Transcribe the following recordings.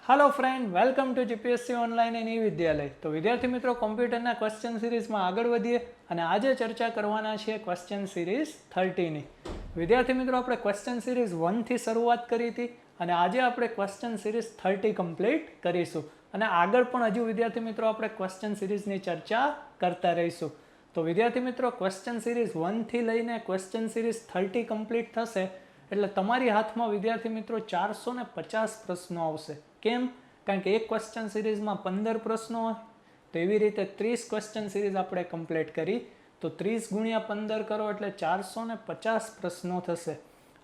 Hello friend, welcome to GPSC online and E-Vidyalaya. तो विद्यार्थी मित्रों, कम्प्यूटरना क्वेश्चन सीरीज में आगळ वधीए અને આજે ચર્ચા કરવાના છે ક્વેશ્ચન સિરીઝ 30 ની। વિદ્યાર્થી મિત્રો, આપણે ક્વેશ્ચન સિરીઝ 1 થી શરૂઆત કરી હતી અને આજે આપણે ક્વેશ્ચન સિરીઝ 30 કમ્પ્લીટ કરીશું અને આગળ પણ હજુ વિદ્યાર્થી મિત્રો આપણે ક્વેશ્ચન સિરીઝની ચર્ચા કરતા રહીશું। તો વિદ્યાર્થી મિત્રો, ક્વેશ્ચન સિરીઝ 1 થી લઈને ક્વેશ્ચન સિરીઝ 30 કમ્પ્લીટ થશે એટલે તમારી હાથમાં વિદ્યાર્થી મિત્રો 450 પ્રશ્નો આવશે। કેમ? કારણ કે એક ક્વેશ્ચન સિરીઝમાં 15 પ્રશ્નો હોય, તો એવી રીતે 30 ક્વેશ્ચન સિરીઝ આપણે કમ્પ્લીટ કરી તો 30 ગુણ્યા 15 કરો એટલે 450 પ્રશ્નો થશે।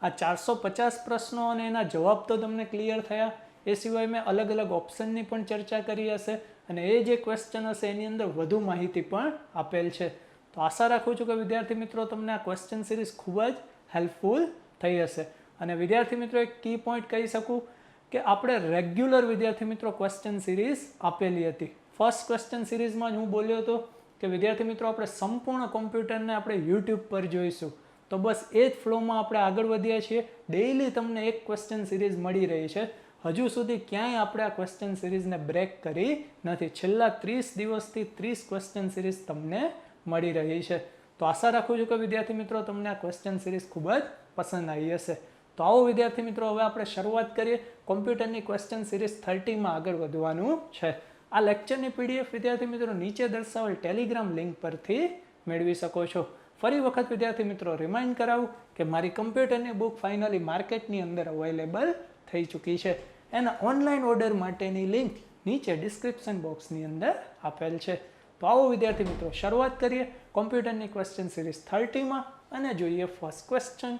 આ 450 પ્રશ્નો અને એના જવાબ તો તમને ક્લિયર થયા, એ સિવાય મેં અલગ અલગ ઓપ્શનની પણ ચર્ચા કરી હશે અને એ જે ક્વેશ્ચન હશે એની અંદર વધુ માહિતી પણ આપેલ છે। તો આશા રાખું છું કે વિદ્યાર્થી મિત્રો તમને આ ક્વેશ્ચન સિરીઝ ખૂબ જ હેલ્પફુલ થઈ હશે। અને વિદ્યાર્થી મિત્રો, એક કી પોઈન્ટ કહી શકું કે આપણે રેગ્યુલર વિદ્યાર્થી મિત્રો ક્વેશ્ચન સિરીઝ આપેલી હતી। ફર્સ્ટ ક્વેશ્ચન સિરીઝમાં જ હું બોલ્યો હતો કે વિદ્યાર્થી મિત્રો આપણે સંપૂર્ણ કોમ્પ્યુટરને આપણે યુટ્યુબ પર જોઈશું, તો બસ એ જ ફ્લોમાં આપણે આગળ વધ્યા છીએ। ડેઇલી તમને એક ક્વેશ્ચન સિરીઝ મળી રહી છે, હજુ સુધી ક્યાંય આપણે આ ક્વેશ્ચન સિરીઝને બ્રેક કરી નથી। છેલ્લા 30 દિવસથી 30 ક્વેશ્ચન સિરીઝ તમને મળી રહી છે। તો આશા રાખું છું કે વિદ્યાર્થી મિત્રો તમને આ ક્વેશ્ચન સિરીઝ ખૂબ જ પસંદ આવી હશે। તો આવો વિદ્યાર્થી મિત્રો, હવે આપણે શરૂઆત કરીએ કોમ્પ્યુટરની ક્વેશ્ચન સિરીઝ 30માં આગળ વધવાનું છે। આ લેક્ચરની પીડીએફ વિદ્યાર્થી મિત્રો નીચે દર્શાવેલ ટેલિગ્રામ લિંક પરથી મેળવી શકો છો। ફરી વખત વિદ્યાર્થી મિત્રો રિમાઇન્ડ કરાવું કે મારી કમ્પ્યુટરની બુક ફાઇનલી માર્કેટની અંદર અવેલેબલ થઈ ચૂકી છે। એના ઓનલાઈન ઓર્ડર માટેની લિંક નીચે ડિસ્ક્રિપ્શન બોક્સની અંદર આપેલ છે। તો આવો વિદ્યાર્થી મિત્રો શરૂઆત કરીએ કોમ્પ્યુટરની ક્વેશ્ચન સિરીઝ 30માં અને જોઈએ ફર્સ્ટ ક્વેશ્ચન।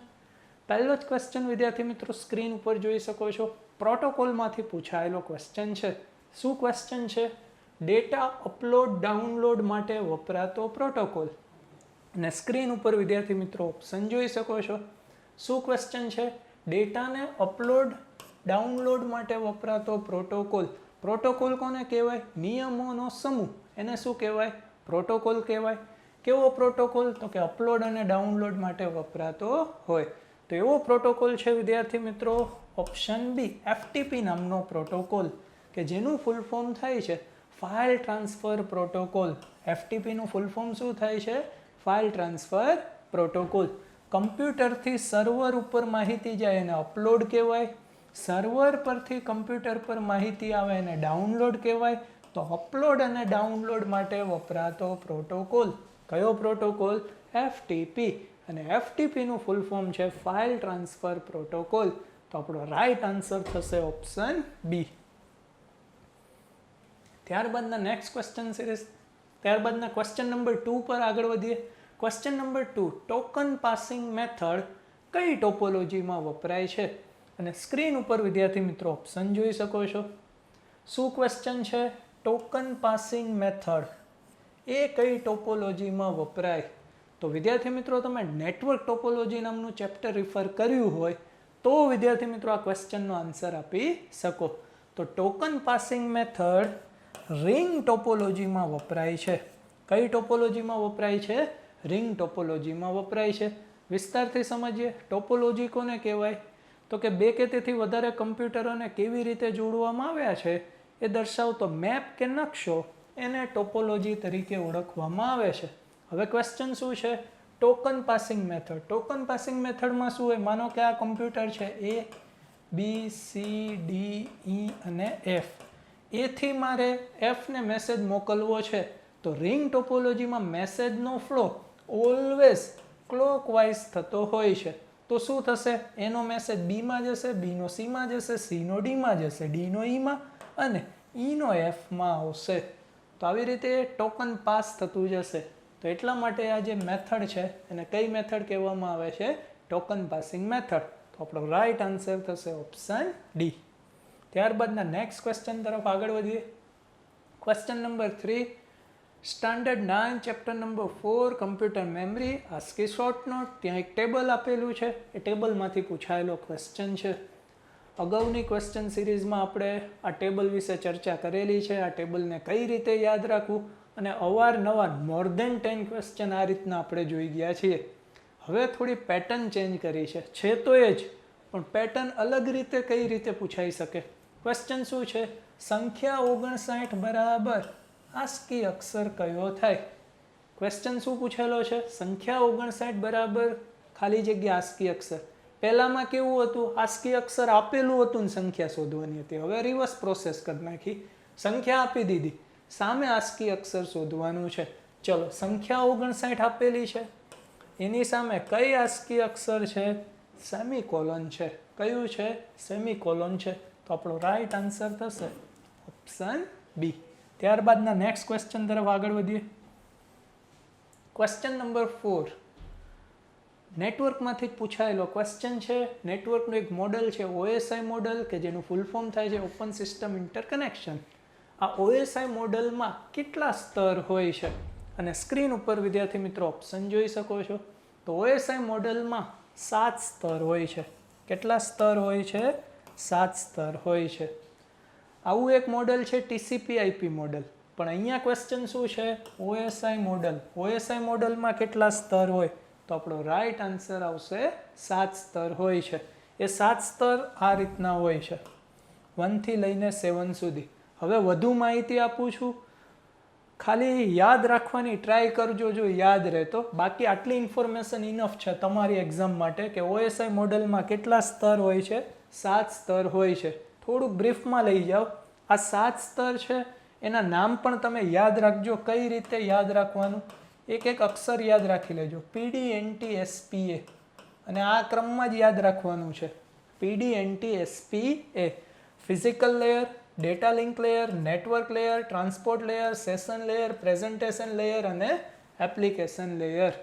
પહેલો જ ક્વેશ્ચન વિદ્યાર્થી મિત્રો સ્ક્રીન ઉપર જોઈ શકો છો, પ્રોટોકોલમાંથી પૂછાયેલો ક્વેશ્ચન છે। શું ક્વેશ્ચન છે? ડેટા અપલોડ ડાઉનલોડ માટે વપરાતો પ્રોટોકોલ। અને સ્ક્રીન ઉપર વિદ્યાર્થી મિત્રો ઓપ્શન જોઈ શકો છો। શું ક્વેશ્ચન છે? ડેટાને અપલોડ ડાઉનલોડ માટે વપરાતો પ્રોટોકોલ। પ્રોટોકોલ કોને કહેવાય? નિયમોનો સમૂહ, એને શું કહેવાય? પ્રોટોકોલ કહેવાય। કેવો પ્રોટોકોલ? તો કે અપલોડ અને ડાઉનલોડ માટે વપરાતો હોય। તો એવો પ્રોટોકોલ છે વિદ્યાર્થી મિત્રો ઓપ્શન બી, એફટીપી નામનો પ્રોટોકોલ, કે જેનું ફૂલ ફોર્મ થાય છે ફાઇલ ટ્રાન્સફર પ્રોટોકોલ। એફટીપીનું ફૂલ ફોર્મ શું થાય છે? File transfer protocol. કમ્પ્યુટરથી સર્વર ઉપર માહિતી જાય એને અપલોડ કહેવાય, સર્વર પરથી કમ્પ્યુટર પર માહિતી આવે એને ડાઉનલોડ કહેવાય। તો અપલોડ અને ડાઉનલોડ માટે વપરાતો પ્રોટોકોલ કયો પ્રોટોકોલ? એફટીપી। અને એફટીપીનું ફૂલ ફોર્મ છે ફાઇલ ટ્રાન્સફર પ્રોટોકોલ। તો આપણો રાઈટ આન્સર થશે ઓપ્શન બી। ત્યારબાદના નેક્સ્ટ ક્વેશ્ચન સિરીઝ, ત્યારબાદના ક્વેશ્ચન નંબર 2 પર આગળ વધીએ। Question number 2, token passing method કઈ ટોપોલોજીમાં વપરાય છે? અને સ્ક્રીન ઉપર વિદ્યાર્થી મિત્રો ઓપ્શન જોઈ શકો છો। શું ક્વેશ્ચન છે? ટોકન પાસિંગ મેથડ એ કઈ ટોપોલોજીમાં વપરાય? તો વિદ્યાર્થી મિત્રો તમે નેટવર્ક ટોપોલોજી નામનું ચેપ્ટર રિફર કર્યું હોય તો વિદ્યાર્થી મિત્રો આ ક્વેશ્ચનનો આન્સર આપી શકો। તો ટોકન પાસિંગ મેથડ રિંગ ટોપોલોજીમાં વપરાય છે। કઈ ટોપોલોજીમાં વપરાય છે? રિંગ ટોપોલોજીમાં વપરાય છે। વિસ્તારથી સમજીએ, ટોપોલોજી કોને કહેવાય? તો કે બે કે તેથી વધારે કમ્પ્યુટરોને કેવી રીતે જોડવામાં આવ્યા છે એ દર્શાવતો મેપ કે નકશો એને ટોપોલોજી તરીકે ઓળખવામાં આવે છે। હવે ક્વેશ્ચન શું છે? Token passing method. Token passing મેથડમાં શું હોય? માનો કે આ કમ્પ્યુટર છે એ, બી, સી, ડી, ઈ અને એફ, એથી મારે એફને મેસેજ મોકલવો છે તો રિંગ ટોપોલોજીમાં મેસેજનો ફ્લો ઓલવેઝ ક્લોકવાઇઝ થતો હોય છે। તો શું થશે? એનો મેસેજ બીમાં જશે, બીનો સીમાં જશે, સીનો ડીમાં જશે, ડીનો ઈમાં અને ઈનો એફમાં આવશે। તો આવી રીતે ટોકન પાસ થતું જશે। તો એટલા માટે આ જે મેથડ છે એને કઈ મેથડ કહેવામાં આવે છે? Token passing method. તો આપણો રાઈટ આન્સર થશે ઓપ્શન ડી। ત્યારબાદના નેક્સ્ટ ક્વેશ્ચન તરફ આગળ વધીએ। Question number 3, standard 9 chapter number 4 computer memory, ASCII short note, ત્યાં એક ટેબલ આપેલું છે, એ ટેબલમાંથી પૂછાયેલો ક્વેશ્ચન છે। અગાઉની ક્વેશ્ચન સિરીઝમાં આપણે આ ટેબલ વિશે ચર્ચા કરેલી છે, આ ટેબલને કઈ રીતે યાદ રાખવું, અને અવારનવાર મોર દેન 10 ક્વેશ્ચન આ રીતના આપણે જોઈ ગયા છીએ। હવે થોડી પેટર્ન ચેન્જ કરી છે તો એ જ, પણ પેટર્ન અલગ રીતે કઈ રીતે પૂછાઈ શકે? ક્વેશ્ચન શું છે? સંખ્યા 59 બરાબર આસ્કી અક્ષર કયો થાય? ક્વેશ્ચન શું પૂછેલો છે? સંખ્યા 59 બરાબર ખાલી જગ્યા આસ્કી અક્ષર. પહેલામાં કેવું હતું? આસ્કી અક્ષર આપેલું હતું ને સંખ્યા શોધવાની હતી. હવે રિવર્સ પ્રોસેસ કરી નાખી. સંખ્યા આપી દીધી, સામે આસ્કી અક્ષર શોધવાનું છે. ચલો, સંખ્યા 59 આપેલી છે, એની સામે કઈ આસ્કી અક્ષર છે? સેમીકોલન છે. કયું છે? સેમીકોલન છે. તો આપણો રાઈટ આન્સર થશે ઓપ્શન બી. ત્યારબાદના નેક્સ્ટ ક્વેશ્ચન તરફ આગળ વધીએ. ક્વેશ્ચન નંબર 4 નેટવર્કમાંથી પૂછાયેલો ક્વેશ્ચન છે. નેટવર્કનું એક મોડલ છે OSI મોડલ, કે જેનું ફૂલ ફોર્મ થાય છે ઓપન સિસ્ટમ ઇન્ટરકનેક્શન. આ OSI મોડલમાં કેટલા સ્તર હોય છે? અને સ્ક્રીન ઉપર વિદ્યાર્થી મિત્રો ઓપ્શન જોઈ શકો છો. તો OSI મોડલમાં 7 સ્તર હોય છે. કેટલા સ્તર હોય છે? 7 સ્તર હોય છે. આવું એક મોડલ છે TCP/IP મોડલ. પણ અહીંયા ક્વેશ્ચન શું છે? OSI model. OSI મોડલમાં કેટલા સ્તર હોય? તો આપણો રાઈટ આન્સર આવશે 7 સ્તર હોય છે. એ 7 સ્તર આ રીતના હોય છે, 1 થી લઈને 7 સુધી. હવે વધુ માહિતી આપું છું, ખાલી યાદ રાખવાની ટ્રાય કરજો જો યાદ રહે તો. બાકી આટલી ઇન્ફોર્મેશન ઇનફ છે તમારી એક્ઝામ માટે કે OSI મોડલમાં કેટલા સ્તર હોય છે? 7 સ્તર હોય છે. થોડુંક બ્રીફમાં લઈ જાઓ. આ 7 સ્તર છે, એના નામ પણ તમે યાદ રાખજો. કઈ રીતે યાદ રાખવાનું? એક એક અક્ષર યાદ રાખી લેજો. PDNTSPA, અને આ ક્રમમાં જ યાદ રાખવાનું છે. PDNTSPA. Physical layer, data link layer, network layer, transport layer, session layer, presentation layer અને એપ્લિકેશન લેયર.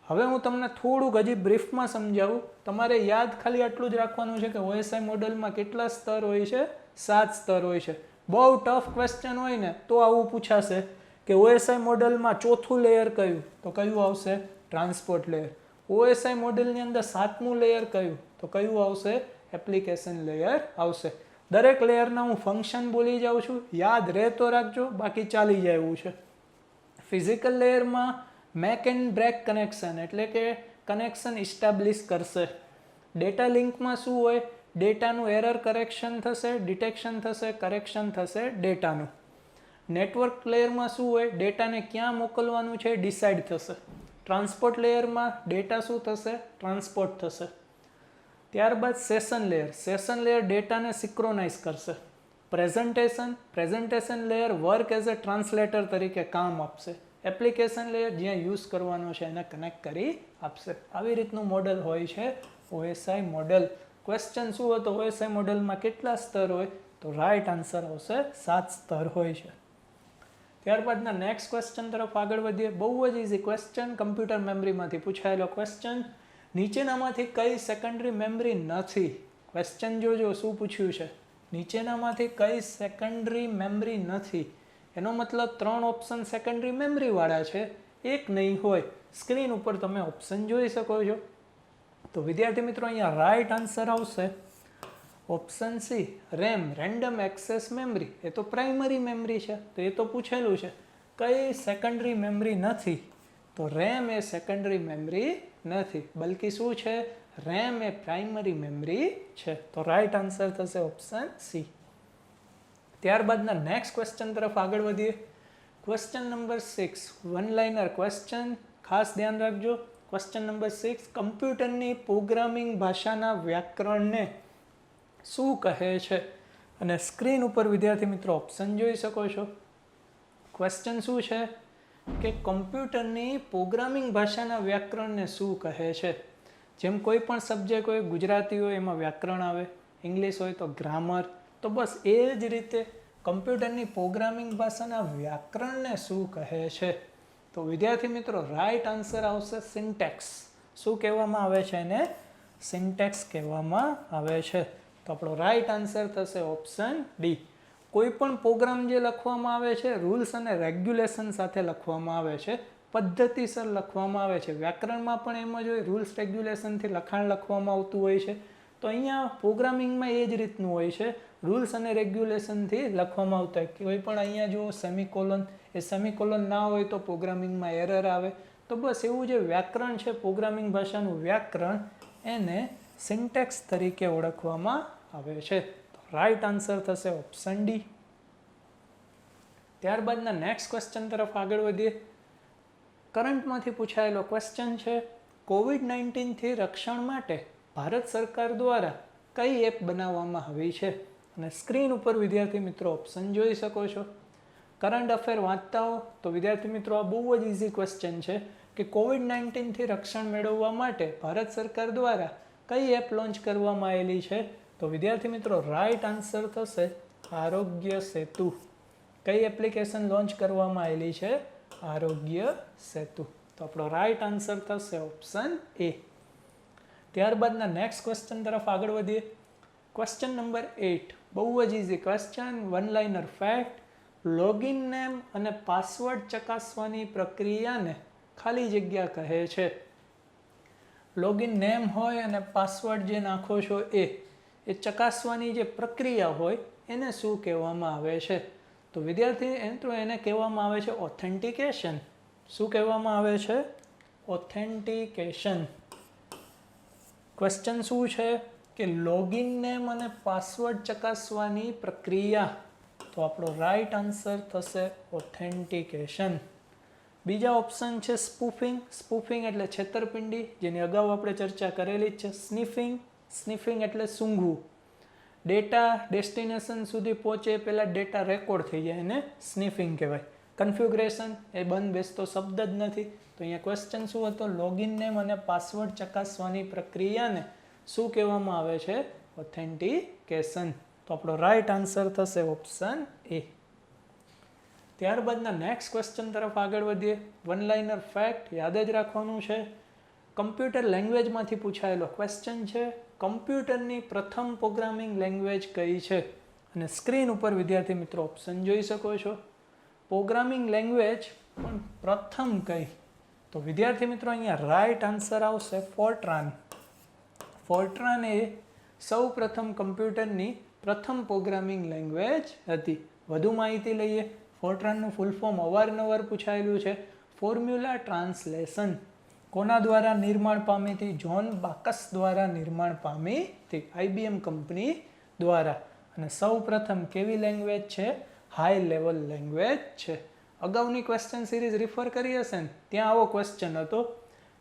હવે હું તમને થોડુંક હજી બ્રીફમાં સમજાવું. તમારે યાદ ખાલી આટલું જ રાખવાનું છે કે OSI મોડલમાં કેટલા સ્તર હોય છે? 7 સ્તર હોય છે. બહુ ટફ ક્વેશ્ચન હોય ને તો આવું પૂછાશે કે OSI મોડલમાં ચોથું લેયર કયું? તો કયું આવશે? Transport layer. OSI મોડલની અંદર 7મું લેયર કયું? તો કયું આવશે? એપ્લિકેશન લેયર આવશે. દરેક લેયરના હું ફંક્શન બોલી જાઉં છું, યાદ રહે તો રાખજો, બાકી ચાલી જાય એવું છે. ફિઝિકલ લેયરમાં મેક એન્ડ બ્રેક કનેક્શન, એટલે કે કનેક્શન ઇસ્ટાબ્લિશ કરશે. ડેટા લિંકમાં શું હોય? ડેટાનું એરર કરેક્શન થશે, ડિટેક્શન થશે, કરેક્શન થશે ડેટાનું. નેટવર્ક લેયરમાં શું હોય? ડેટાને ક્યાં મોકલવાનું છે ડિસાઇડ થશે. ટ્રાન્સપોર્ટ લેયરમાં ડેટા શું થશે? ટ્રાન્સપોર્ટ થશે. ત્યારબાદ સેશન લેયર. સેશન લેયર ડેટાને સિક્રોનાઇઝ કરશે. Presentation layer work as a translator તરીકે કામ આપશે. એપ્લિકેશન લેયર જ્યાં યુઝ કરવાનો છે એને કનેક્ટ કરી આપશે. આવી રીતનું મોડલ હોય છે OSI મોડલ. ક્વેશ્ચન શું હતો? OSI મોડલમાં કેટલા સ્તર હોય? તો રાઈટ આન્સર આવશે 7 સ્તર હોય છે. ત્યારબાદના નેક્સ્ટ ક્વેશ્ચન તરફ આગળ વધીએ. બહુ જ ઇઝી ક્વેશ્ચન, કમ્પ્યુટર મેમરીમાંથી પૂછાયેલો ક્વેશ્ચન. નીચેનામાંથી કઈ સેકન્ડરી મેમરી નથી? ક્વેશ્ચન જોજો શું પૂછ્યું છે. નીચેનામાંથી કઈ સેકન્ડરી મેમરી નથી? એનો મતલબ 3 ઓપ્શન સેકન્ડરી મેમરી વાળા છે, એક નહીં હોય. સ્ક્રીન ઉપર તમે ઓપ્શન જોઈ શકો છો. તો વિદ્યાર્થી મિત્રો અહીંયા રાઈટ આન્સર આવશે option C, RAM, random access memory. એ તો પ્રાઇમરી મેમરી છે, તો એ તો પૂછેલું છે. કઈ સેકન્ડરી મેમરી નથી? તો રેમ એ સેકન્ડરી મેમરી નથી, બલ્કિ શું છે? રેમ એ પ્રાઇમરી મેમરી છે. તો રાઈટ આન્સર થશે ઓપ્શન સી. ત્યારબાદના નેક્સ્ટ ક્વેશ્ચન તરફ આગળ વધીએ. Question number 6, one liner question, ખાસ ધ્યાન રાખજો. ક્વેશ્ચન નંબર 6, કમ્પ્યુટરની પ્રોગ્રામિંગ ભાષાના વ્યાકરણને શું કહે છે? અને સ્ક્રીન ઉપર વિદ્યાર્થી મિત્રો ઓપ્શન જોઈ શકો છો. ક્વેશ્ચન શું છે કે કમ્પ્યુટરની પ્રોગ્રામિંગ ભાષાના વ્યાકરણને શું કહે છે? જેમ કોઈ પણ સબ્જેક્ટ હોય, ગુજરાતી હોય એમાં વ્યાકરણ આવે, ઇંગ્લિશ હોય તો ગ્રામર, તો બસ એ જ રીતે કમ્પ્યુટરની પ્રોગ્રામિંગ ભાષાના વ્યાકરણને શું કહે છે? તો વિદ્યાર્થી મિત્રો રાઈટ આન્સર આવશે સિન્ટેક્સ. શું કહેવામાં આવે છે એને? સિન્ટેક્સ કહેવામાં આવે છે. તો આપણો રાઈટ આન્સર થશે ઓપ્શન ડી. કોઈ પણ પ્રોગ્રામ જે લખવામાં આવે છે રૂલ્સ અને રેગ્યુલેશન સાથે લખવામાં આવે છે, પદ્ધતિસર લખવામાં આવે છે. વ્યાકરણમાં પણ એમ જ હોય, રૂલ્સ રેગ્યુલેશનથી લખાણ લખવામાં આવતું હોય છે. તો અહીંયા પ્રોગ્રામિંગમાં એ જ રીતનું હોય છે, રૂલ્સ અને રેગ્યુલેશનથી લખવામાં આવતા હોય. કોઈ પણ અહીંયા જો સેમિકોલન, એ સેમિકોલન ના હોય તો પ્રોગ્રામિંગમાં એરર આવે. તો બસ એવું જે વ્યાકરણ છે, પ્રોગ્રામિંગ ભાષાનું વ્યાકરણ, એને સિન્ટેક્સ તરીકે ઓળખવામાં આવે છે. તો રાઈટ આન્સર થશે ઓપ્શન ડી. ત્યારબાદના નેક્સ્ટ ક્વેશ્ચન તરફ આગળ વધીએ. કરંટમાંથી પૂછાયેલો ક્વેશ્ચન છે, કોવિડ-19થી રક્ષણ માટે ભારત સરકાર દ્વારા કઈ એપ બનાવવામાં આવી છે? અને સ્ક્રીન ઉપર વિદ્યાર્થી મિત્રો ઓપ્શન જોઈ શકો છો. કરંટ અફેર વાંચતા હો તો વિદ્યાર્થી મિત્રો આ બહુ જ ઇઝી ક્વેશ્ચન છે કે કોવિડ-19થી રક્ષણ મેળવવા માટે ભારત સરકાર દ્વારા કઈ એપ લોન્ચ કરવામાં આવેલી છે? તો વિદ્યાર્થી મિત્રો રાઈટ આન્સર થશે આરોગ્ય સેતુ. કઈ એપ્લિકેશન લોન્ચ કરવામાં આવેલી છે? આરોગ્ય સેતુ. તો આપણો રાઈટ આન્સર થશે ઓપ્શન એ. ત્યારબાદના નેક્સ્ટ ક્વેશ્ચન તરફ આગળ વધીએ. ક્વેશ્ચન નંબર 8 બહુ જ easy question, one liner fact. Login name અને પાસવર્ડ ચકાસવાની પ્રક્રિયાને ખાલી જગ્યા કહે છે. લોગિન નેમ હોય અને પાસવર્ડ જે નાખો છો એ ચકાસવાની જે પ્રક્રિયા હોય એને શું કહેવામાં આવે છે? તો વિદ્યાર્થી મિત્રો એને કહેવામાં આવે છે ઓથેન્ટિકેશન. શું કહેવામાં આવે છે? ઓથેન્ટિકેશન. ક્વેશ્ચન શું છે કે લોગિન નેમ અને પાસવર્ડ ચકાસવાની પ્રક્રિયા. તો આપણો રાઈટ આન્સર થશે ઓથેન્ટિકેશન. બીજા ઓપ્શન છે સ્પૂફિંગ. સ્પૂફિંગ એટલે છેતરપિંડી, જેની અગાઉ આપણે ચર્ચા કરેલી જ છે. સ્નિફિંગ. સ્નિફિંગ એટલે સૂંઘવું. ડેટા ડેસ્ટિનેશન સુધી પહોંચે પહેલાં ડેટા રેકોર્ડ થઈ જાય એને સ્નિફિંગ કહેવાય. કન્ફિગ્યુરેશન એ બંધ બેસતો શબ્દ જ નથી. તો અહીંયા ક્વેશ્ચન શું હતો? લોગિન નેમ અને પાસવર્ડ ચકાસવાની પ્રક્રિયાને શું કહેવામાં આવે છે? ઓથેન્ટિકેશન. તો આપણો રાઈટ આન્સર થશે ઓપ્શન એ. ત્યારબાદના નેક્સ્ટ ક્વેશ્ચન તરફ આગળ વધીએ. વન લાઇનર ફેક્ટ યાદ જ રાખવાનું છે. કમ્પ્યુટર લેંગ્વેજમાંથી પૂછાયેલો ક્વેશ્ચન છે, કમ્પ્યુટરની પ્રથમ પ્રોગ્રામિંગ લેંગ્વેજ કઈ છે? અને સ્ક્રીન ઉપર વિદ્યાર્થી મિત્રો ઓપ્શન જોઈ શકો છો. પ્રોગ્રામિંગ લેંગ્વેજ પણ પ્રથમ કઈ? તો વિદ્યાર્થી મિત્રો અહીંયા રાઈટ આન્સર આવશે ફોર્ટ્રાન. ફોર્ટ્રાન એ સૌ પ્રથમ કમ્પ્યુટરની પ્રથમ પ્રોગ્રામિંગ લેંગ્વેજ હતી. વધુ માહિતી લઈએ. ફોર્ટ્રાનનું ફૂલ ફોર્મ અવારનવાર પૂછાયેલું છે. Formula translation. કોના દ્વારા નિર્માણ પામી હતી? જ્હોન બાકસ દ્વારા નિર્માણ પામી હતી, IBM કંપની દ્વારા. અને સૌ પ્રથમ કેવી લેંગ્વેજ છે? હાઈ લેવલ લેંગ્વેજ છે. અગાઉની ક્વેશ્ચન સિરીઝ રિફર કરી હશે ને, ત્યાં આવો ક્વેશ્ચન હતો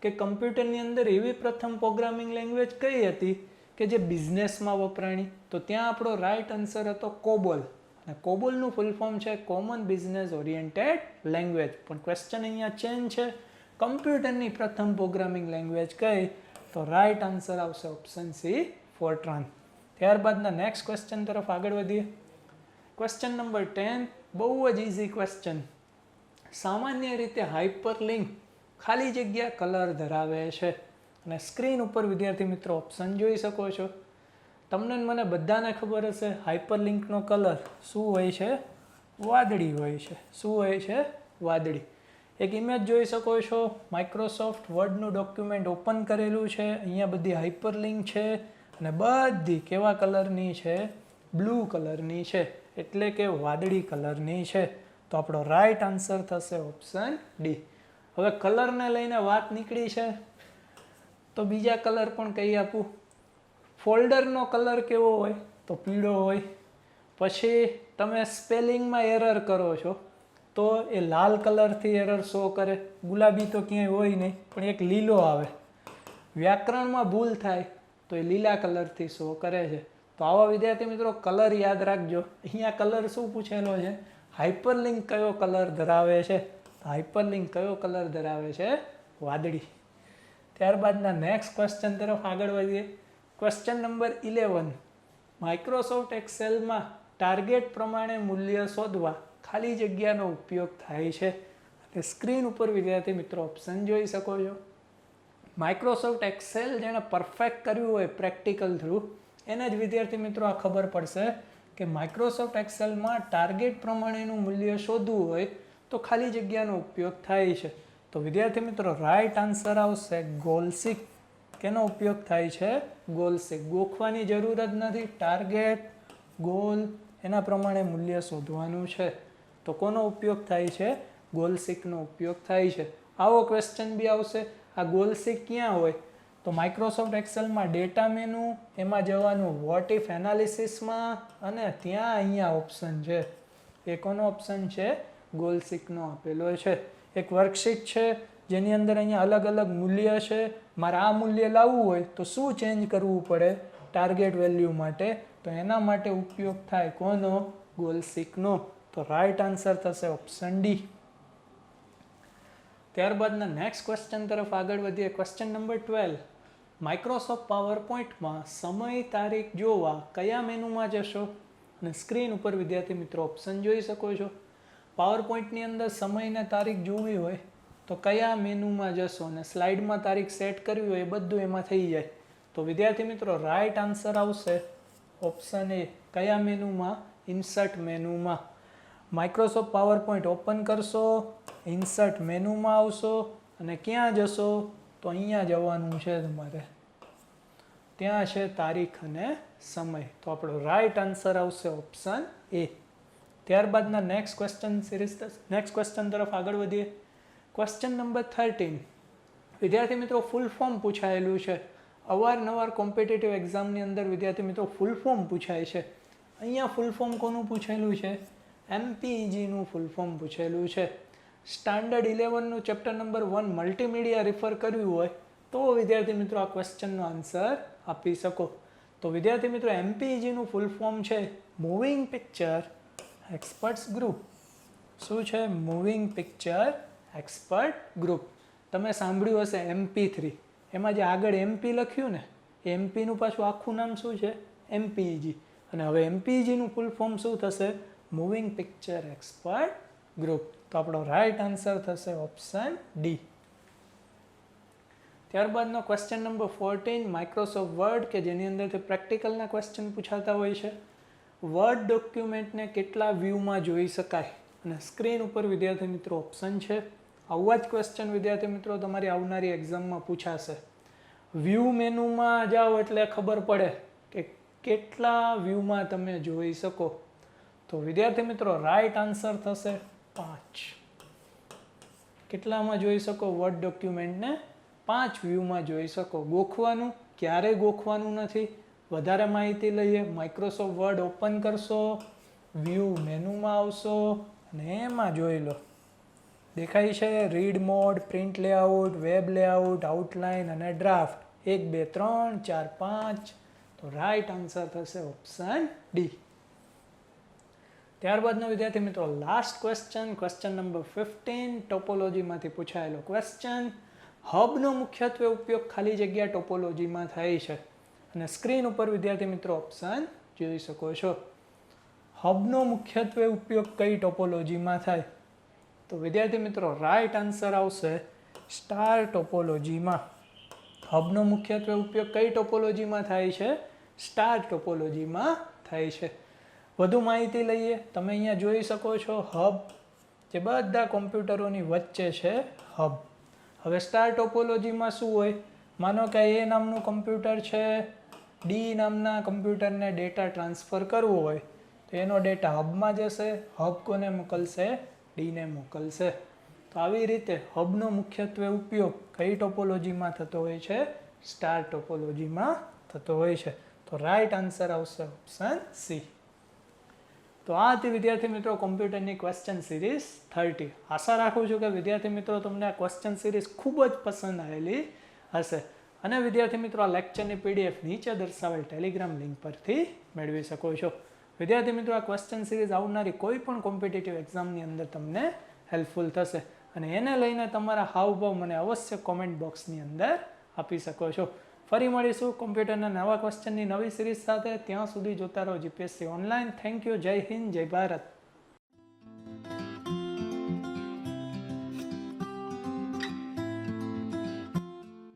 કે કમ્પ્યુટરની અંદર એવી પ્રથમ પ્રોગ્રામિંગ લેંગ્વેજ કઈ હતી કે જે બિઝનેસમાં વપરાણી? તો ત્યાં આપણો રાઈટ આન્સર હતો કોબોલ. અને કોબોલનું ફૂલ ફોર્મ છે કોમન બિઝનેસ ઓરિએન્ટેડ લેંગ્વેજ. પણ ક્વેશ્ચન અહીંયા ચેન્જ છે. કમ્પ્યુટરની પ્રથમ પ્રોગ્રામિંગ લેંગ્વેજ કઈ? તો રાઈટ આન્સર આવશે ઓપ્શન સી ફોર્ટ્રાન. ત્યારબાદના નેક્સ્ટ ક્વેશ્ચન તરફ આગળ વધીએ. ક્વેશ્ચન નંબર 10 બહુ જ ઇઝી ક્વેશ્ચન. સામાન્ય રીતે હાઇપરલિંક ખાલી જગ્યા કલર ધરાવે છે. અને સ્ક્રીન ઉપર વિદ્યાર્થી મિત્રો ઓપ્શન જોઈ શકો છો. તમને મને બધાને ખબર હશે હાઇપરલિંકનો કલર શું હોય છે? વાદળી હોય છે. શું હોય છે? વાદળી. એક ઇમેજ જોઈ શકો છો. માઇક્રોસોફ્ટ વર્ડનું ડોક્યુમેન્ટ ઓપન કરેલું છે. અહીંયા બધી હાઇપરલિંક છે અને બધી કેવા કલરની છે? બ્લુ કલરની છે, એટલે કે વાદળી કલરની છે. તો આપણો રાઈટ આન્સર થશે ઓપ્શન ડી. હવે કલરને લઈને વાત નીકળી છે તો બીજા કલર પણ કહી આપું. ફોલ્ડરનો કલર કેવો હોય? તો પીળો હોય. પછી તમે સ્પેલિંગમાં એરર કરો છો તો એ લાલ કલરથી એરર શો કરે. ગુલાબી તો ક્યાંય હોય નહીં, પણ એક લીલો આવે. વ્યાકરણમાં ભૂલ થાય તો એ લીલા કલરથી શો કરે છે. તો આવા વિદ્યાર્થી મિત્રો કલર યાદ રાખજો. અહીંયા કલર શું પૂછેલો છે? હાઇપરલિંક કયો કલર ધરાવે છે? હાઇપરલિંક કયો કલર ધરાવે છે? વાદળી. ત્યારબાદના નેક્સ્ટ ક્વેશ્ચન તરફ આગળ વધીએ. ક્વેશ્ચન નંબર 11 માઇક્રોસોફ્ટ એક્સેલમાં ટાર્ગેટ પ્રમાણે મૂલ્ય શોધવા ખાલી જગ્યાનો ઉપયોગ થાય છે. અને સ્ક્રીન ઉપર વિદ્યાર્થી મિત્રો ઓપ્શન જોઈ શકો છો. માઇક્રોસોફ્ટ એક્સેલ જેણે પરફેક્ટ કર્યું હોય પ્રેક્ટિકલ થ્રુ, એને જ વિદ્યાર્થી મિત્રો આ ખબર પડશે કે માઇક્રોસોફ્ટ એક્સેલમાં ટાર્ગેટ પ્રમાણેનું મૂલ્ય શોધવું હોય તો ખાલી જગ્યાનો ઉપયોગ થાય છે. તો વિદ્યાર્થી મિત્રો રાઈટ આન્સર આવશે ગોલસીક. કેનો ઉપયોગ થાય છે? ગોલસીક. ગોખવાની જરૂર જ નથી. ટાર્ગેટ, ગોલ એના પ્રમાણે મૂલ્ય શોધવાનું છે. તો કોનો ઉપયોગ થાય છે? ગોલસીકનો ઉપયોગ થાય છે. આવો ક્વેશ્ચન બી આવશે. આ ગોલસીક ક્યાં હોય? તો માઇક્રોસોફ્ટ એક્સેલમાં ડેટા મેનુ, એમાં જવાનું વોટ ઇફ એનાલિસિસમાં, અને ત્યાં અહીંયા ઓપ્શન છે એ કોનો ઓપ્શન છે? ગોલ સિકનો આપેલો છે. એક વર્કશીટ છે જેની અંદર અહીંયા અલગ અલગ મૂલ્ય છે. મારે આ મૂલ્ય લાવવું હોય તો શું ચેન્જ કરવું પડે ટાર્ગેટ વેલ્યુ માટે? તો એના માટે ઉપયોગ થાય કોનો? ગોલ સિકનો. તો રાઈટ આન્સર થશે ઓપ્શન ડી. ત્યારબાદના નેક્સ્ટ ક્વેશ્ચન તરફ આગળ વધીએ. Question number 12. માઇક્રોસોફ્ટ પાવર પોઈન્ટમાં સમય તારીખ જોવા કયા મેનુમાં જશો? અને સ્ક્રીન ઉપર વિદ્યાર્થી મિત્રો ઓપ્શન જોઈ શકો છો. પાવર પોઈન્ટની અંદર સમય ને તારીખ જોવી હોય તો કયા મેનુમાં જશો? અને સ્લાઇડમાં તારીખ સેટ કરવી હોય એ બધું એમાં થઈ જાય. તો વિદ્યાર્થી મિત્રો રાઈટ આન્સર આવશે ઓપ્શન એ. કયા મેનુમાં? ઇન્સર્ટ મેનુમાં. માઇક્રોસોફ્ટ પાવર પોઈન્ટ ઓપન કરશો, ઇન્સર્ટ મેનુમાં આવશો અને ક્યાં જશો? તો અહીંયા જવાનું છે તમારે. ત્યાં છે તારીખ અને સમય. તો આપણો રાઈટ આન્સર આવશે ઓપ્શન એ. ત્યારબાદના નેક્સ્ટ ક્વેશ્ચન તરફ આગળ વધીએ. Question number 13. વિદ્યાર્થી મિત્રો ફૂલ ફોર્મ પૂછાયેલું છે. અવારનવાર કોમ્પિટિટિવ એક્ઝામની અંદર વિદ્યાર્થી મિત્રો ફૂલ ફોર્મ પૂછાય છે. અહીંયા ફૂલ ફોર્મ કોનું પૂછેલું છે? MPEGનું ફૂલ ફોર્મ પૂછેલું છે. સ્ટાન્ડર્ડ 11નું ચેપ્ટર નંબર 1 મલ્ટીમીડિયા રિફર કર્યું હોય તો વિદ્યાર્થી મિત્રો આ ક્વેશ્ચનનો આન્સર આપી શકો. તો વિદ્યાર્થી મિત્રો MPEGનું ફૂલ ફોર્મ છે મૂવિંગ પિક્ચર એક્સપર્ટ્સ ગ્રુપ. શું છે? Moving picture expert group. તમે સાંભળ્યું હશે MP3, એમાં જે આગળ MP લખ્યું ને એ MPનું પાછું આખું નામ શું છે? MPEG. અને હવે MPEGનું ફૂલ ફોર્મ શું થશે? Moving picture expert group. તો આપણો રાઈટ આન્સર થશે ઓપ્શન ડી. ત્યારબાદનો ક્વેશ્ચન નંબર 14. માઇક્રોસોફ્ટ વર્ડ કે જેની અંદરથી પ્રેક્ટિકલના ક્વેશ્ચન પૂછાતા હોય છે. વર્ડ ડોક્યુમેન્ટને કેટલા વ્યૂમાં જોઈ શકાય? અને સ્ક્રીન ઉપર વિદ્યાર્થી મિત્રો ઓપ્શન છે. આવા જ ક્વેશ્ચન વિદ્યાર્થી મિત્રો તમારી આવનારી એક્ઝામમાં પૂછાશે. વ્યૂ મેનુમાં જાઓ એટલે ખબર પડે કે કેટલા વ્યૂમાં તમે જોઈ શકો. તો વિદ્યાર્થી મિત્રો રાઈટ આન્સર થશે 5. કેટલામાં જોઈ શકો વર્ડ ડોક્યુમેન્ટને? 5 વ્યૂમાં જોઈ શકો. ગોખવાનું ક્યારેય ગોખવાનું નથી. વધારે માહિતી લઈએ. માઇક્રોસોફ્ટ વર્ડ ઓપન કરશો, વ્યૂ મેનુમાં આવશો અને એમાં જોઈ લો. દેખાય છે read mode, print layout, web layout, outline અને ડ્રાફ્ટ. 1 2 3 4 5. તો રાઈટ આન્સર થશે ઓપ્શન ડી. ત્યારબાદનો વિદ્યાર્થી મિત્રો લાસ્ટ ક્વેશ્ચન નંબર 15. ટોપોલોજીમાંથી પૂછાયેલો ક્વેશ્ચન. હબનો મુખ્યત્વે ઉપયોગ ખાલી જગ્યા ટોપોલોજીમાં થાય છે. અને સ્ક્રીન ઉપર વિદ્યાર્થી મિત્રો ઓપ્શન જોઈ શકો છો. હબનો મુખ્યત્વે ઉપયોગ કઈ ટોપોલોજીમાં થાય? તો વિદ્યાર્થી મિત્રો રાઈટ આન્સર આવશે સ્ટાર ટોપોલોજીમાં. હબનો મુખ્યત્વે ઉપયોગ કઈ ટોપોલોજીમાં થાય છે? સ્ટાર ટોપોલોજીમાં થાય છે. વધુ માહિતી લઈએ. તમે અહીંયા જોઈ શકો છો હબ, જે બધા કોમ્પ્યુટરોની વચ્ચે છે હબ. હવે સ્ટાર ટોપોલોજીમાં શું હોય? માનો કે એ નામનું કમ્પ્યુટર છે, ડી નામના કમ્પ્યુટરને ડેટા ટ્રાન્સફર કરવો હોય તો એનો ડેટા હબમાં જશે. હબ કોને મોકલશે? ડીને મોકલશે. તો આવી રીતે હબનો મુખ્યત્વે ઉપયોગ કઈ ટોપોલોજીમાં થતો હોય છે? સ્ટાર ટોપોલોજીમાં થતો હોય છે. તો રાઈટ આન્સર આવશે ઓપ્શન સી. તો આ હતી વિદ્યાર્થી મિત્રો કોમ્પ્યુટરની ક્વેશ્ચન સિરીઝ 30. આશા રાખું છું કે વિદ્યાર્થી મિત્રો તમને આ ક્વેશ્ચન સિરીઝ ખૂબ જ પસંદ આવેલી હશે. અને વિદ્યાર્થી મિત્રો આ લેક્ચરની PDF નીચે દર્શાવેલ ટેલિગ્રામ લિંક પરથી મેળવી શકો છો. વિદ્યાર્થી મિત્રો આ ક્વેશ્ચન સિરીઝ આવનારી કોઈ પણ કોમ્પિટિટિવ એક્ઝામની અંદર તમને હેલ્પફુલ થશે. અને એને લઈને તમારા હાવભાવ મને અવશ્ય કોમેન્ટ બોક્સની અંદર આપી શકો છો. ફરી મળીશું કોમ્પ્યુટરના નવા ક્વેશ્ચનની નવી સિરીઝ સાથે. ત્યાં સુધી જોતા રહો GPSC ઓનલાઈન. Thank you. જય હિન્દ, જય ભારત.